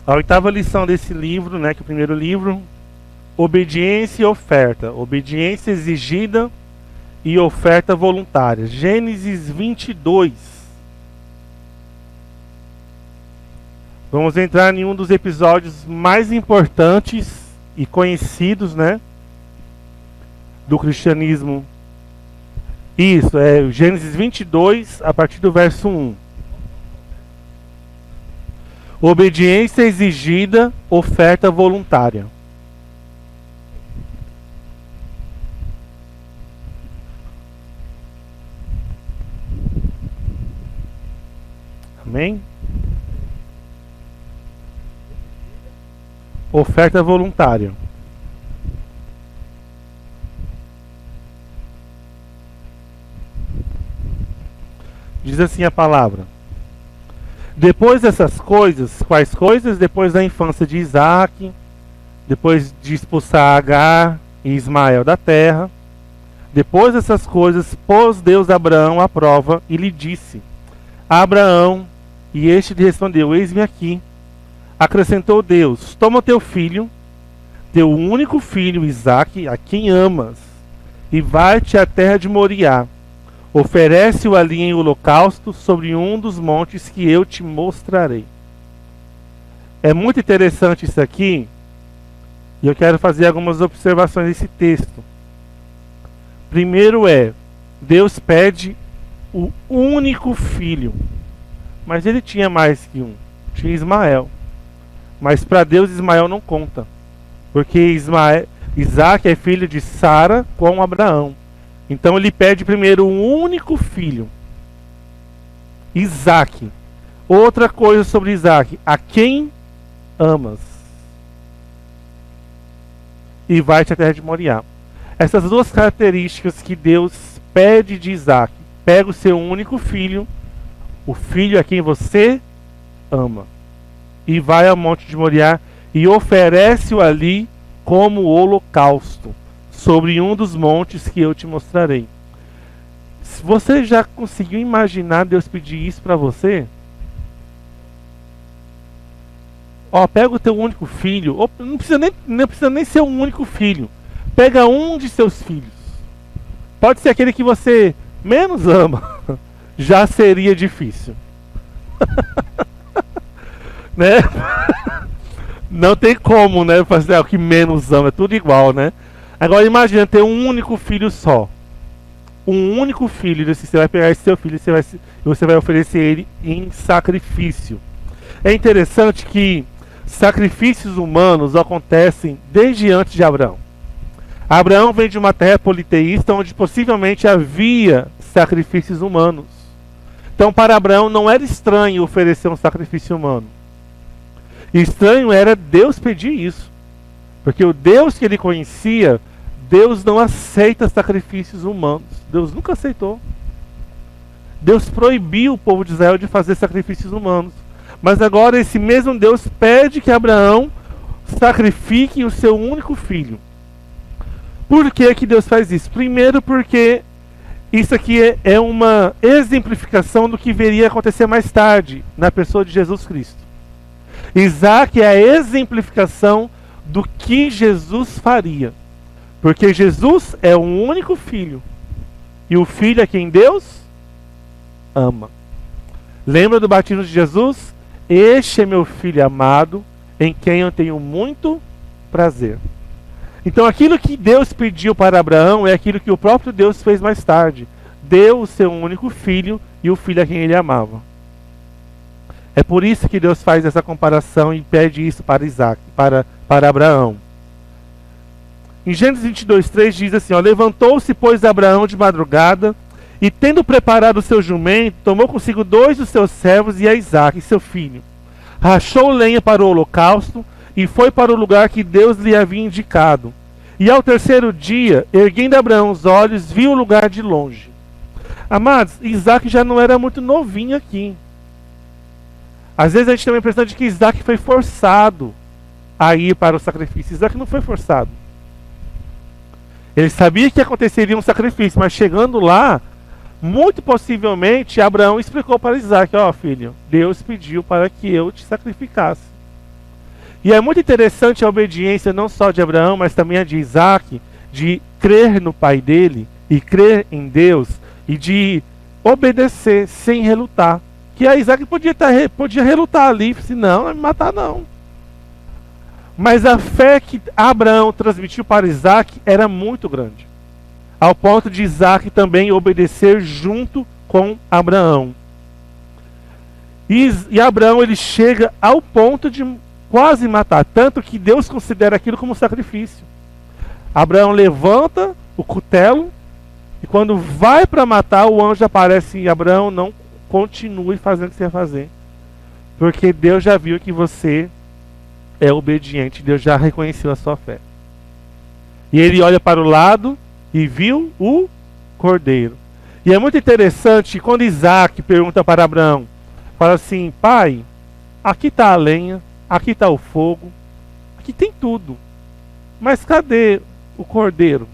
A oitava lição desse livro, né, que é o primeiro livro, obediência e oferta. Obediência exigida e oferta voluntária. Gênesis 22. Vamos entrar em um dos episódios mais importantes e conhecidos, né, do cristianismo. Isso, é Gênesis 22, a partir do verso 1. Obediência exigida, oferta voluntária. Amém? Oferta voluntária. Diz assim a palavra: depois dessas coisas, quais coisas? Depois da infância de Isaac, depois de expulsar Agar e Ismael da terra, depois dessas coisas, pôs Deus Abraão à prova e lhe disse: Abraão, e este lhe respondeu: eis-me aqui. Acrescentou Deus: toma teu filho, teu único filho Isaque, a quem amas, e vai-te à terra de Moriá. Oferece-o ali em holocausto sobre um dos montes que eu te mostrarei. É muito interessante isso aqui, e eu quero fazer algumas observações nesse texto. Primeiro Deus pede o único filho, mas ele tinha mais que um, tinha Ismael. Mas para Deus Ismael não conta, porque Isaac é filho de Sara com Abraão. Então ele pede primeiro um único filho, Isaac. Outra coisa sobre Isaac: a quem amas, e vai-te à terra de Moriá. Essas duas características que Deus pede de Isaac: pega o seu único filho, o filho a quem você ama, e vai ao monte de Moriá e oferece-o ali como holocausto sobre um dos montes que eu te mostrarei. Se você já conseguiu imaginar Deus pedir isso para você? Ó, pega o teu único filho, ou não precisa nem ser um único filho. Pega um de seus filhos. Pode ser aquele que você menos ama. Já seria difícil. Né? Não tem como, né, fazer o que menos ama, é tudo igual, né? Agora imagina ter um único filho só. Um único filho, você vai pegar esse seu filho e você vai oferecer ele em sacrifício. É interessante que sacrifícios humanos acontecem desde antes de Abraão. Abraão vem de uma terra politeísta onde possivelmente havia sacrifícios humanos. Então para Abraão não era estranho oferecer um sacrifício humano. Estranho era Deus pedir isso. Porque o Deus que ele conhecia, Deus não aceita sacrifícios humanos. Deus nunca aceitou. Deus proibiu o povo de Israel de fazer sacrifícios humanos. Mas agora esse mesmo Deus pede que Abraão sacrifique o seu único filho. Por que que Deus faz isso? Primeiro porque isso aqui é uma exemplificação do que viria a acontecer mais tarde, na pessoa de Jesus Cristo. Isaac é a exemplificação do que Jesus faria. Porque Jesus é o único filho. E o filho é quem Deus ama. Lembra do batismo de Jesus? Este é meu filho amado, em quem eu tenho muito prazer. Então aquilo que Deus pediu para Abraão é aquilo que o próprio Deus fez mais tarde. Deu o seu único filho e o filho a quem ele amava. É por isso que Deus faz essa comparação e pede isso para Isaac, para Abraão. Em Gênesis 22:3 diz assim: levantou-se, pois, Abraão de madrugada, e tendo preparado o seu jumento, tomou consigo 2 dos seus servos e a Isaac, seu filho. Rachou lenha para o holocausto e foi para o lugar que Deus lhe havia indicado. E ao terceiro dia, erguendo Abraão os olhos, viu o lugar de longe. Amados, Isaac já não era muito novinho aqui. Às vezes a gente tem a impressão de que Isaac foi forçado a ir para o sacrifício. Isaac não foi forçado. Ele sabia que aconteceria um sacrifício, mas chegando lá, muito possivelmente Abraão explicou para Isaac: filho, Deus pediu para que eu te sacrificasse. E é muito interessante a obediência não só de Abraão, mas também a de Isaac, de crer no pai dele e crer em Deus e de obedecer sem relutar. Que a Isaac podia relutar ali, assim, não vai me matar não. Mas a fé que Abraão transmitiu para Isaac era muito grande, ao ponto de Isaac também obedecer junto com Abraão. E Abraão ele chega ao ponto de quase matar, tanto que Deus considera aquilo como sacrifício. Abraão levanta o cutelo e quando vai para matar, o anjo aparece em Abraão, não continue fazendo o que você vai fazer, porque Deus já viu que você é obediente, Deus já reconheceu a sua fé. E ele olha para o lado e viu o cordeiro. E é muito interessante quando Isaac pergunta para Abraão, fala assim: pai, aqui está a lenha, aqui está o fogo, aqui tem tudo, mas cadê o cordeiro?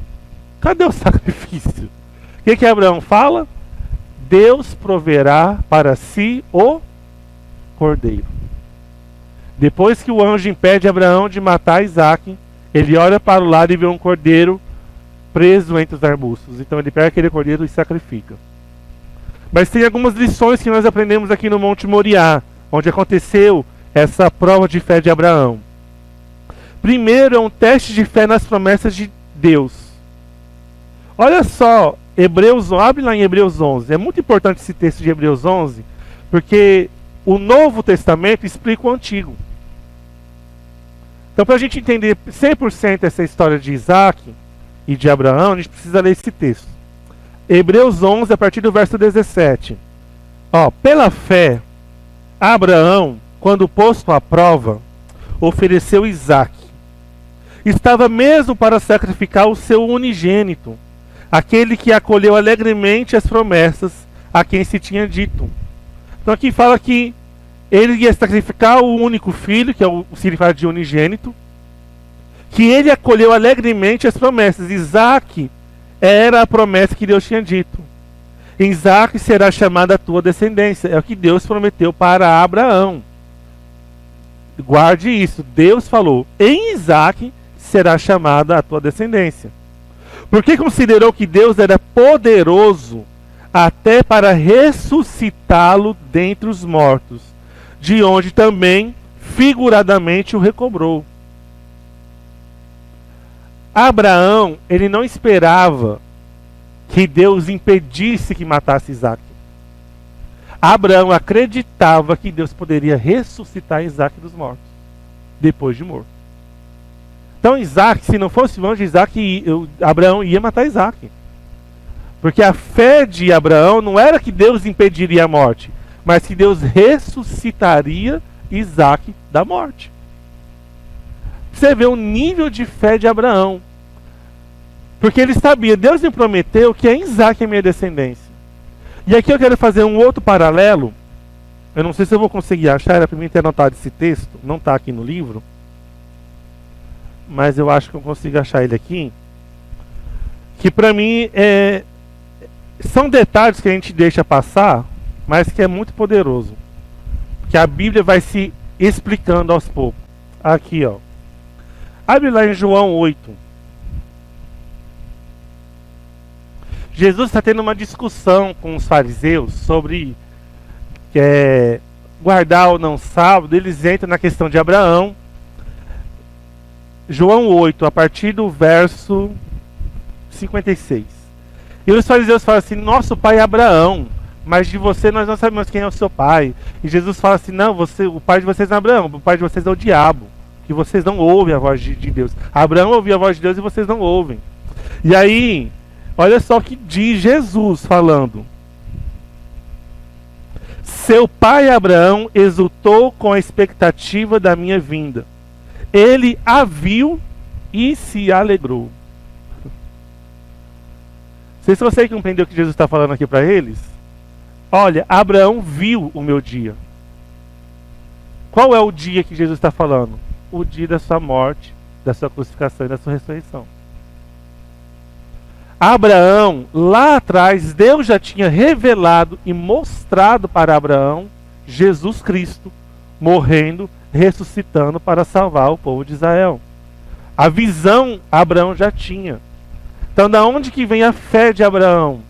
Cadê o sacrifício? O que Abraão fala? Deus proverá para si o cordeiro. Depois que o anjo impede Abraão de matar Isaac, ele olha para o lado e vê um cordeiro preso entre os arbustos. Então ele pega aquele cordeiro e sacrifica. Mas tem algumas lições que nós aprendemos aqui no Monte Moriá, onde aconteceu essa prova de fé de Abraão. Primeiro é um teste de fé nas promessas de Deus. Olha só, abre lá em Hebreus 11. É muito importante esse texto de Hebreus 11, porque o Novo Testamento explica o Antigo. Então, para a gente entender 100% essa história de Isaac e de Abraão, a gente precisa ler esse texto. Hebreus 11, a partir do verso 17. Pela fé, Abraão, quando posto à prova, ofereceu Isaac. Estava mesmo para sacrificar o seu unigênito, aquele que acolheu alegremente as promessas a quem se tinha dito. Então aqui fala que ele ia sacrificar o único filho, que é o significado de unigênito, que ele acolheu alegremente as promessas. Isaac era a promessa que Deus tinha dito. Em Isaac será chamada a tua descendência. É o que Deus prometeu para Abraão. Guarde isso. Deus falou, em Isaac será chamada a tua descendência. Porque considerou que Deus era poderoso até para ressuscitá-lo dentre os mortos, de onde também figuradamente o recobrou. Abraão, ele não esperava que Deus impedisse que matasse Isaac. Abraão acreditava que Deus poderia ressuscitar Isaac dos mortos, depois de morto. Então Isaac, se não fosse o anjo, Abraão ia matar Isaac. Porque a fé de Abraão não era que Deus impediria a morte, mas que Deus ressuscitaria Isaac da morte. Você vê o nível de fé de Abraão. Porque ele sabia, Deus me prometeu que em Isaac é minha descendência. E aqui eu quero fazer um outro paralelo. Eu não sei se eu vou conseguir achar, era para mim ter anotado esse texto, não está aqui no livro. Mas eu acho que eu consigo achar ele aqui. Que para mim são detalhes que a gente deixa passar, mas que é muito poderoso. Que a Bíblia vai se explicando aos poucos. Aqui, ó. Abre lá em João 8. Jesus está tendo uma discussão com os fariseus sobre guardar ou não sábado. Eles entram na questão de Abraão. João 8, a partir do verso 56. E os fariseus falam assim, nosso pai é Abraão, mas de você nós não sabemos quem é o seu pai. E Jesus fala assim, não, o pai de vocês não é Abraão, o pai de vocês é o diabo, que vocês não ouvem a voz de Deus. Abraão ouvia a voz de Deus e vocês não ouvem. E aí, olha só o que diz Jesus falando. Seu pai Abraão exultou com a expectativa da minha vinda. Ele a viu e se alegrou. Não sei se você compreendeu o que Jesus está falando aqui para eles. Olha, Abraão viu o meu dia. Qual é o dia que Jesus está falando? O dia da sua morte, da sua crucificação e da sua ressurreição. Abraão, lá atrás, Deus já tinha revelado e mostrado para Abraão Jesus Cristo morrendo ressuscitando para salvar o povo de Israel. A visão Abraão já tinha. Então, da onde que vem a fé de Abraão?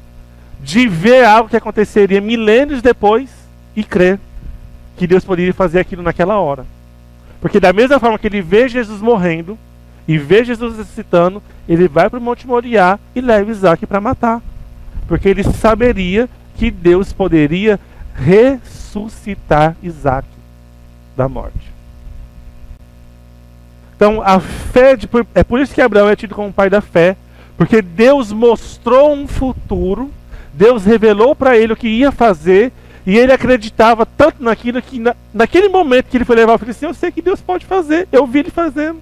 De ver algo que aconteceria milênios depois e crer que Deus poderia fazer aquilo naquela hora. Porque da mesma forma que ele vê Jesus morrendo e vê Jesus ressuscitando, ele vai para o Monte Moriá e leva Isaac para matar. Porque ele saberia que Deus poderia ressuscitar Isaac da morte. Então, a fé, é por isso que Abraão é tido como o pai da fé, porque Deus mostrou um futuro, Deus revelou para ele o que ia fazer, e ele acreditava tanto naquilo que naquele momento que ele foi levar o filho assim, eu sei que Deus pode fazer, eu vi ele fazendo.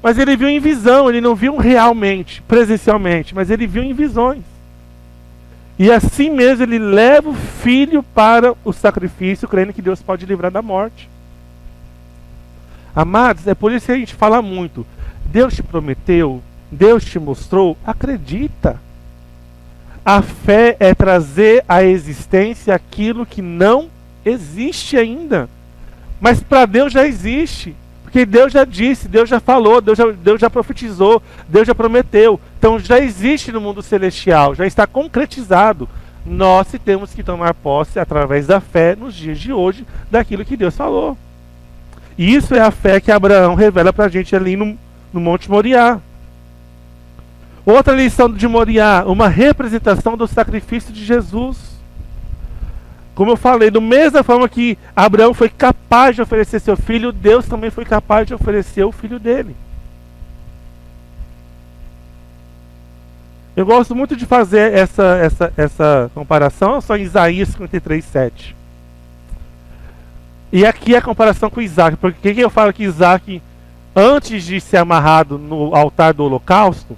Mas ele viu em visão, ele não viu realmente, presencialmente, mas ele viu em visões. E assim mesmo ele leva o filho para o sacrifício, crendo que Deus pode livrar da morte. Amados, é por isso que a gente fala muito. Deus te prometeu, Deus te mostrou, acredita. A fé é trazer à existência aquilo que não existe ainda. Mas para Deus já existe. Porque Deus já disse, Deus já falou, Deus já profetizou, Deus já prometeu. Então já existe no mundo celestial, já está concretizado. Nós temos que tomar posse através da fé nos dias de hoje daquilo que Deus falou. E isso é a fé que Abraão revela para a gente ali no Monte Moriá. Outra lição de Moriá, uma representação do sacrifício de Jesus. Como eu falei, da mesma forma que Abraão foi capaz de oferecer seu filho, Deus também foi capaz de oferecer o filho dele. Eu gosto muito de fazer essa comparação, só em Isaías 53:7. E aqui é a comparação com Isaac, porque eu falo que Isaac, antes de ser amarrado no altar do holocausto,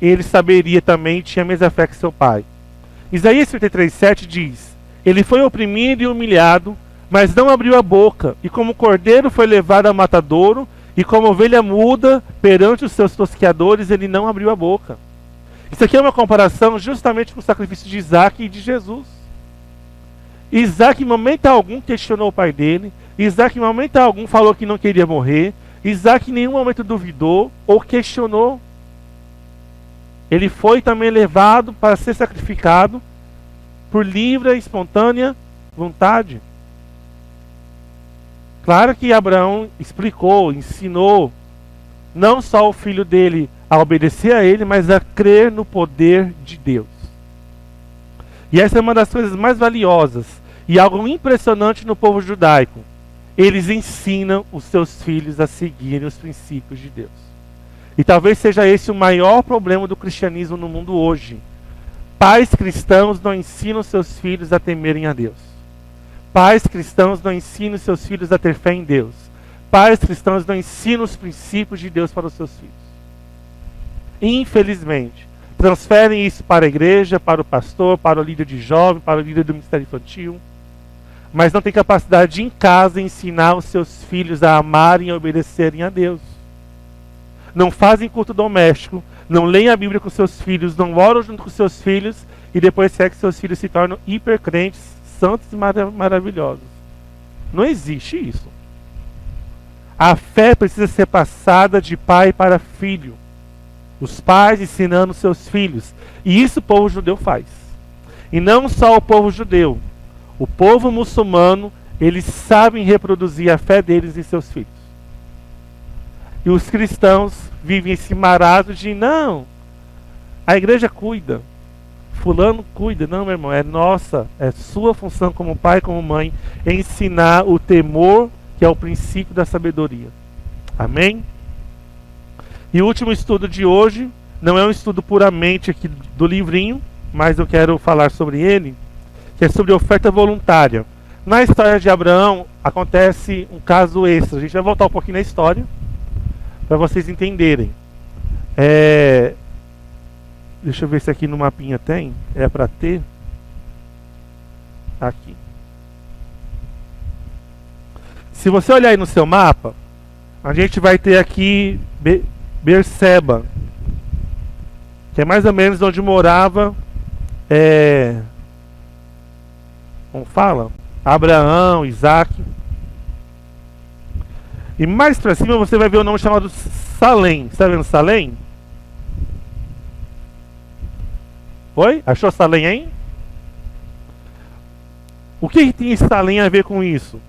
ele saberia também, tinha a mesma fé que seu pai. Isaías 53:7 diz: ele foi oprimido e humilhado, mas não abriu a boca, e como cordeiro foi levado a matadouro, e como ovelha muda perante os seus tosqueadores, ele não abriu a boca. Isso aqui é uma comparação justamente com o sacrifício de Isaac e de Jesus. Isaac em momento algum questionou o pai dele, Isaac em momento algum falou que não queria morrer, Isaac em nenhum momento duvidou ou questionou. Ele foi também levado para ser sacrificado por livre e espontânea vontade. Claro que Abraão explicou, ensinou, não só o filho dele a obedecer a ele, mas a crer no poder de Deus. E essa é uma das coisas mais valiosas e algo impressionante no povo judaico. Eles ensinam os seus filhos a seguirem os princípios de Deus. E talvez seja esse o maior problema do cristianismo no mundo hoje. Pais cristãos não ensinam seus filhos a temerem a Deus. Pais cristãos não ensinam seus filhos a ter fé em Deus. Pais cristãos não ensinam os princípios de Deus para os seus filhos. Infelizmente, transferem isso para a igreja, para o pastor, para o líder de jovem, para o líder do ministério infantil, mas não tem capacidade de em casa ensinar os seus filhos a amarem e obedecerem a Deus. Não fazem culto doméstico, não leem a Bíblia com seus filhos, não oram junto com seus filhos e depois quer que seus filhos se tornem hipercrentes, santos e maravilhosos. Não existe isso. A fé precisa ser passada de pai para filho. Os pais ensinando seus filhos. E isso o povo judeu faz. E não só o povo judeu. O povo muçulmano, eles sabem reproduzir a fé deles em seus filhos. E os cristãos vivem esse marasmo de, não, a igreja cuida, fulano cuida. Não, meu irmão, é nossa, é sua função como pai, como mãe, ensinar o temor, que é o princípio da sabedoria. Amém? E o último estudo de hoje, não é um estudo puramente aqui do livrinho, mas eu quero falar sobre ele, que é sobre oferta voluntária. Na história de Abraão, acontece um caso extra. A gente vai voltar um pouquinho na história, para vocês entenderem. Deixa eu ver se aqui no mapinha tem. É para ter. Aqui. Se você olhar aí no seu mapa, a gente vai ter aqui Berseba, que é mais ou menos onde morava, como fala? Abraão, Isaac. E mais pra cima você vai ver o nome chamado Salém. Você tá vendo Salém? Oi? Achou Salém aí? O que tem Salém a ver com isso?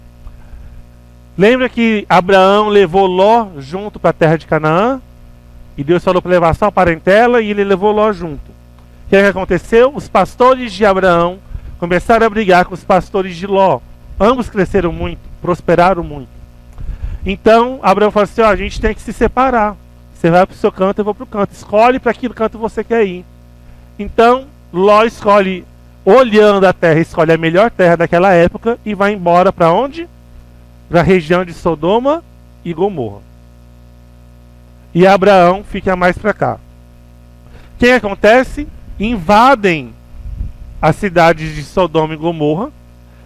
Lembra que Abraão levou Ló junto para a terra de Canaã? E Deus falou para levar só a parentela e ele levou Ló junto. O que aconteceu? Os pastores de Abraão começaram a brigar com os pastores de Ló. Ambos cresceram muito, prosperaram muito. Então Abraão falou assim, a gente tem que se separar. Você vai para o seu canto, eu vou para o canto. Escolhe para que canto você quer ir. Então Ló escolhe, olhando a terra, escolhe a melhor terra daquela época e vai embora para onde? Para a região de Sodoma e Gomorra. E Abraão fica mais para cá. O que acontece? Invadem as cidades de Sodoma e Gomorra,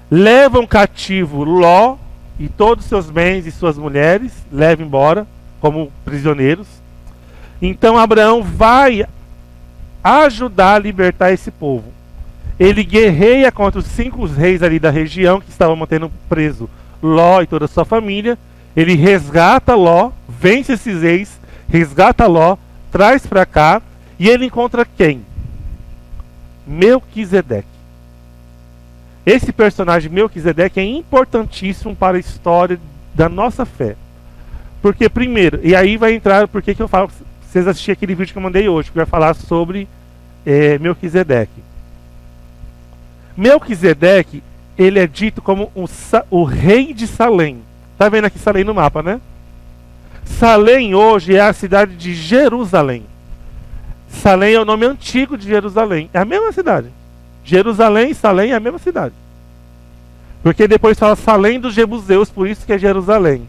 levam cativo Ló e todos os seus bens e suas mulheres, levam embora como prisioneiros. Então Abraão vai ajudar a libertar esse povo. Ele guerreia contra os 5 reis ali da região que estavam mantendo preso Ló e toda a sua família. Ele resgata Ló, vence esses reis, resgata Ló, traz para cá e ele encontra quem? Melquisedeque. Esse personagem Melquisedeque é importantíssimo para a história da nossa fé. Porque primeiro, e aí vai entrar, porque que eu falo, vocês assistirem aquele vídeo que eu mandei hoje, que vai falar sobre Melquisedeque. Melquisedeque, ele é dito como o rei de Salém. Tá vendo aqui Salém no mapa, né? Salém hoje é a cidade de Jerusalém. Salém é o nome antigo de Jerusalém. É a mesma cidade. Jerusalém e Salém é a mesma cidade. Porque depois fala Salém dos Jebuseus, por isso que é Jerusalém.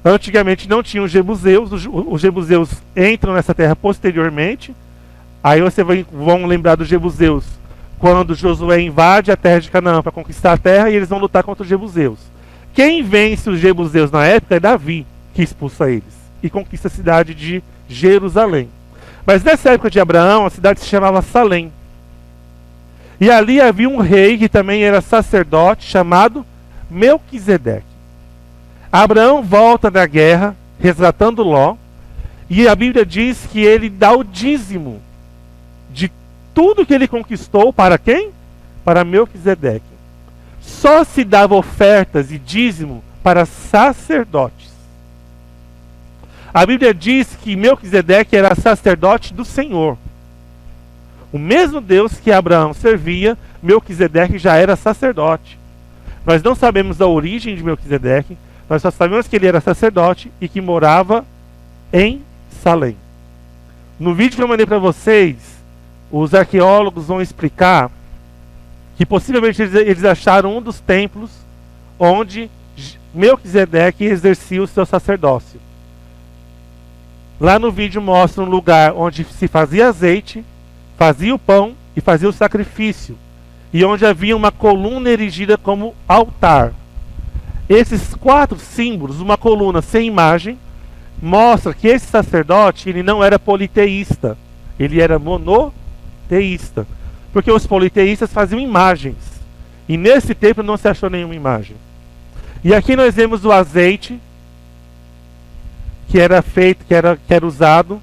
Antigamente não tinham Jebuseus. Os Jebuseus entram nessa terra posteriormente. Aí vão lembrar dos Jebuseus quando Josué invade a terra de Canaã para conquistar a terra e eles vão lutar contra os Jebuseus. Quem vence os Jebuseus na época é Davi, que expulsa eles e conquista a cidade de Jerusalém. Mas nessa época de Abraão, a cidade se chamava Salém. E ali havia um rei que também era sacerdote, chamado Melquisedeque. Abraão volta da guerra, resgatando Ló, e a Bíblia diz que ele dá o dízimo de tudo que ele conquistou para quem? Para Melquisedeque. Só se dava ofertas e dízimo para sacerdotes. A Bíblia diz que Melquisedeque era sacerdote do Senhor. O mesmo Deus que Abraão servia, Melquisedeque já era sacerdote. Nós não sabemos a origem de Melquisedeque, nós só sabemos que ele era sacerdote e que morava em Salém. No vídeo que eu mandei para vocês, os arqueólogos vão explicar que possivelmente eles acharam um dos templos onde Melquisedeque exercia o seu sacerdócio. Lá no vídeo mostra um lugar onde se fazia azeite, fazia o pão e fazia o sacrifício. E onde havia uma coluna erigida como altar. Esses 4 símbolos, uma coluna sem imagem, mostra que esse sacerdote ele não era politeísta. Ele era monoteísta. Porque os politeístas faziam imagens. E nesse templo não se achou nenhuma imagem. E aqui nós vemos o azeite que era feito, que era usado.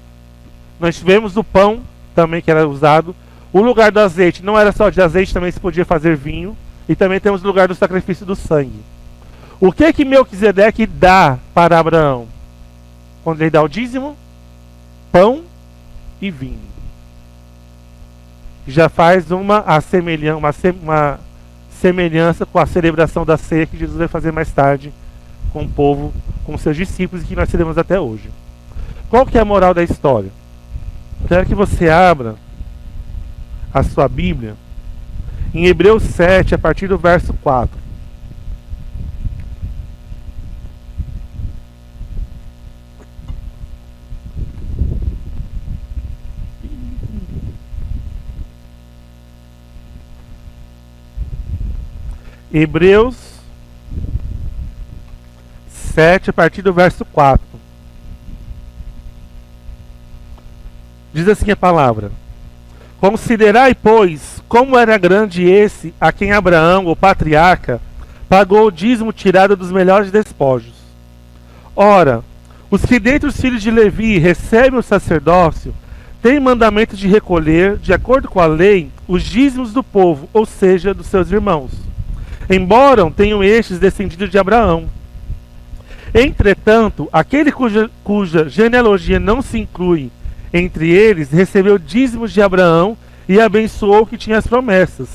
Nós tivemos o pão também que era usado. O lugar do azeite não era só de azeite, também se podia fazer vinho. E também temos o lugar do sacrifício do sangue. O que Melquisedeque dá para Abraão? Quando ele dá o dízimo? Pão e vinho. Já faz uma semelhança com a celebração da ceia que Jesus vai fazer mais tarde com o povo, com seus discípulos e que nós teremos até hoje. Qual que é a moral da história? Quero que você abra a sua Bíblia em Hebreus 7, a partir do verso 4. Hebreus 7, a partir do verso 4. Diz assim a palavra: Considerai, pois, como era grande esse a quem Abraão, o patriarca, pagou o dízimo tirado dos melhores despojos. Ora, os que dentre os filhos de Levi recebem o sacerdócio têm mandamento de recolher, de acordo com a lei, os dízimos do povo, ou seja, dos seus irmãos, embora tenham estes descendido de Abraão. Entretanto, aquele cuja genealogia não se inclui entre eles, recebeu dízimos de Abraão e abençoou o que tinha as promessas.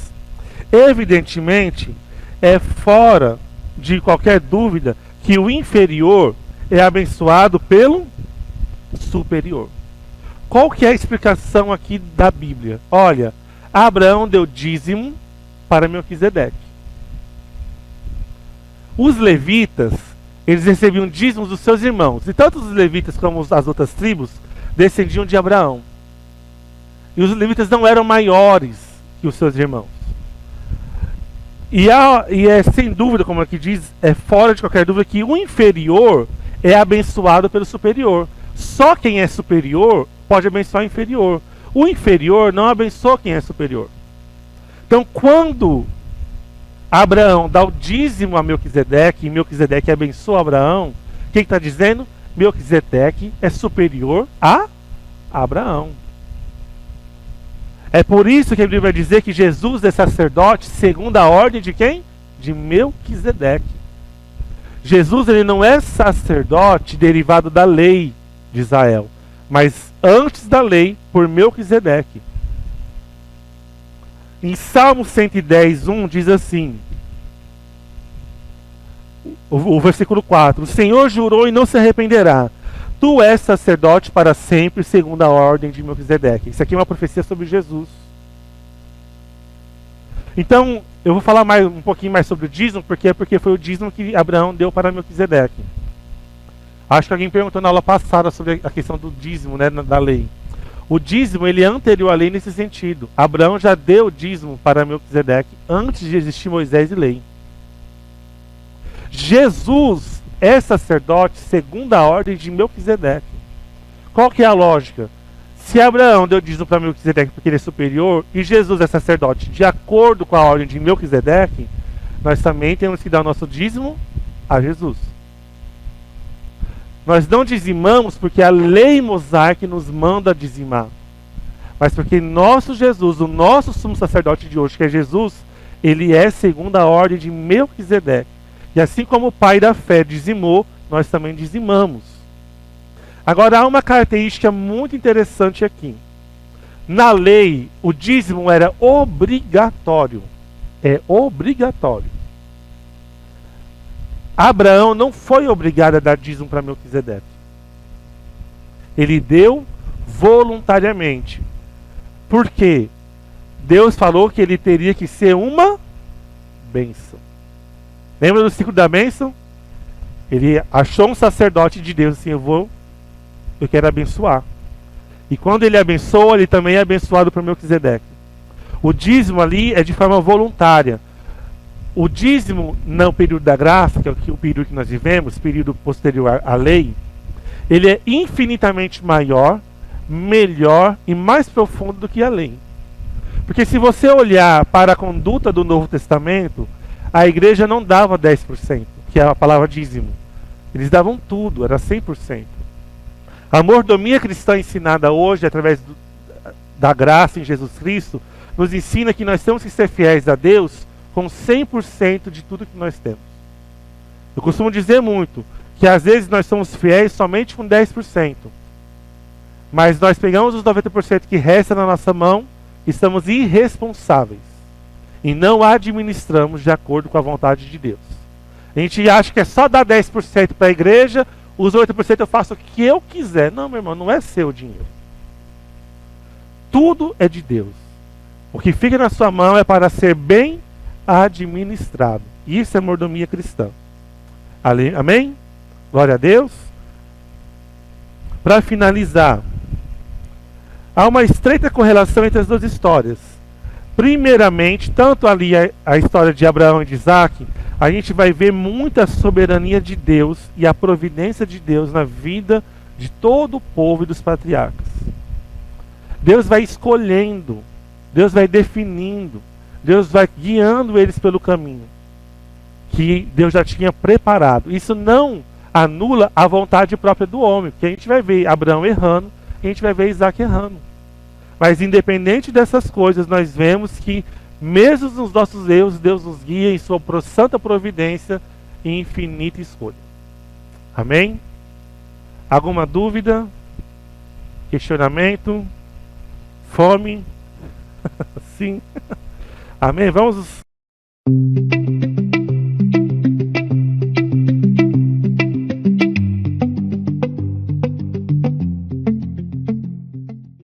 Evidentemente, é fora de qualquer dúvida que o inferior é abençoado pelo superior. Qual que é a explicação aqui da Bíblia? Olha, Abraão deu dízimo para Melquisedeque. Os levitas, eles recebiam dízimos dos seus irmãos. E tanto os levitas como as outras tribos descendiam de Abraão. E os levitas não eram maiores que os seus irmãos. E é sem dúvida, como aqui diz, é fora de qualquer dúvida que o inferior é abençoado pelo superior. Só quem é superior pode abençoar o inferior. O inferior não abençoa quem é superior. Então, quando Abraão dá o dízimo a Melquisedeque e Melquisedeque abençoa Abraão, quem está dizendo? Melquisedeque é superior a Abraão. É por isso que a Bíblia vai dizer que Jesus é sacerdote segundo a ordem de quem? De Melquisedeque. Jesus, ele não é sacerdote derivado da lei de Israel, mas antes da lei, por Melquisedeque. Em Salmo 110:1 diz assim, o versículo 4: O Senhor jurou e não se arrependerá. Tu és sacerdote para sempre, segundo a ordem de Melquisedeque. Isso aqui é uma profecia sobre Jesus. Então, eu vou falar um pouquinho mais sobre o dízimo, porque foi o dízimo que Abraão deu para Melquisedeque. Acho que alguém perguntou na aula passada sobre a questão do dízimo, né, da lei. O dízimo, ele é anterior à lei nesse sentido. Abraão já deu o dízimo para Melquisedeque antes de existir Moisés e lei. Jesus é sacerdote segundo a ordem de Melquisedeque. Qual que é a lógica? Se Abraão deu dízimo para Melquisedeque porque ele é superior, e Jesus é sacerdote de acordo com a ordem de Melquisedeque, nós também temos que dar o nosso dízimo a Jesus. Nós não dizimamos porque a lei mosaica nos manda dizimar, mas porque nosso Jesus, o nosso sumo sacerdote de hoje, que é Jesus, ele é segundo a ordem de Melquisedeque. E assim como o pai da fé dizimou, nós também dizimamos. Agora, há uma característica muito interessante aqui. Na lei, o dízimo era obrigatório. É obrigatório. Abraão não foi obrigado a dar dízimo para Melquisedeque. Ele deu voluntariamente. Por quê? Deus falou que ele teria que ser uma bênção. Lembra do ciclo da bênção? Ele achou um sacerdote de Deus assim, eu quero abençoar. E quando ele abençoa, ele também é abençoado por Melquisedeque. O dízimo ali é de forma voluntária. O dízimo no período da graça, que é o período que nós vivemos, período posterior à lei, ele é infinitamente maior, melhor e mais profundo do que a lei. Porque se você olhar para a conduta do Novo Testamento, a igreja não dava 10%, que é a palavra dízimo. Eles davam tudo, era 100%. A mordomia cristã ensinada hoje, através da graça em Jesus Cristo, nos ensina que nós temos que ser fiéis a Deus com 100% de tudo que nós temos. Eu costumo dizer muito, que às vezes nós somos fiéis somente com 10%. Mas nós pegamos os 90% que resta na nossa mão e estamos irresponsáveis. E não administramos de acordo com a vontade de Deus. A gente acha que é só dar 10% para a igreja, os 80% eu faço o que eu quiser. Não, meu irmão, não é seu dinheiro. Tudo é de Deus. O que fica na sua mão é para ser bem administrado. Isso é mordomia cristã. Amém? Glória a Deus. Para finalizar, há uma estreita correlação entre as duas histórias. Primeiramente, tanto ali a história de Abraão e de Isaac, a gente vai ver muita soberania de Deus e a providência de Deus na vida de todo o povo e dos patriarcas. Deus vai escolhendo, Deus vai definindo, Deus vai guiando eles pelo caminho que Deus já tinha preparado. Isso não anula a vontade própria do homem. Porque a gente vai ver Abraão errando, a gente vai ver Isaac errando. Mas independente dessas coisas, nós vemos que mesmo nos nossos erros, Deus nos guia em sua santa providência e infinita escolha. Amém? Alguma dúvida? Questionamento? Fome? Sim. Amém? Vamos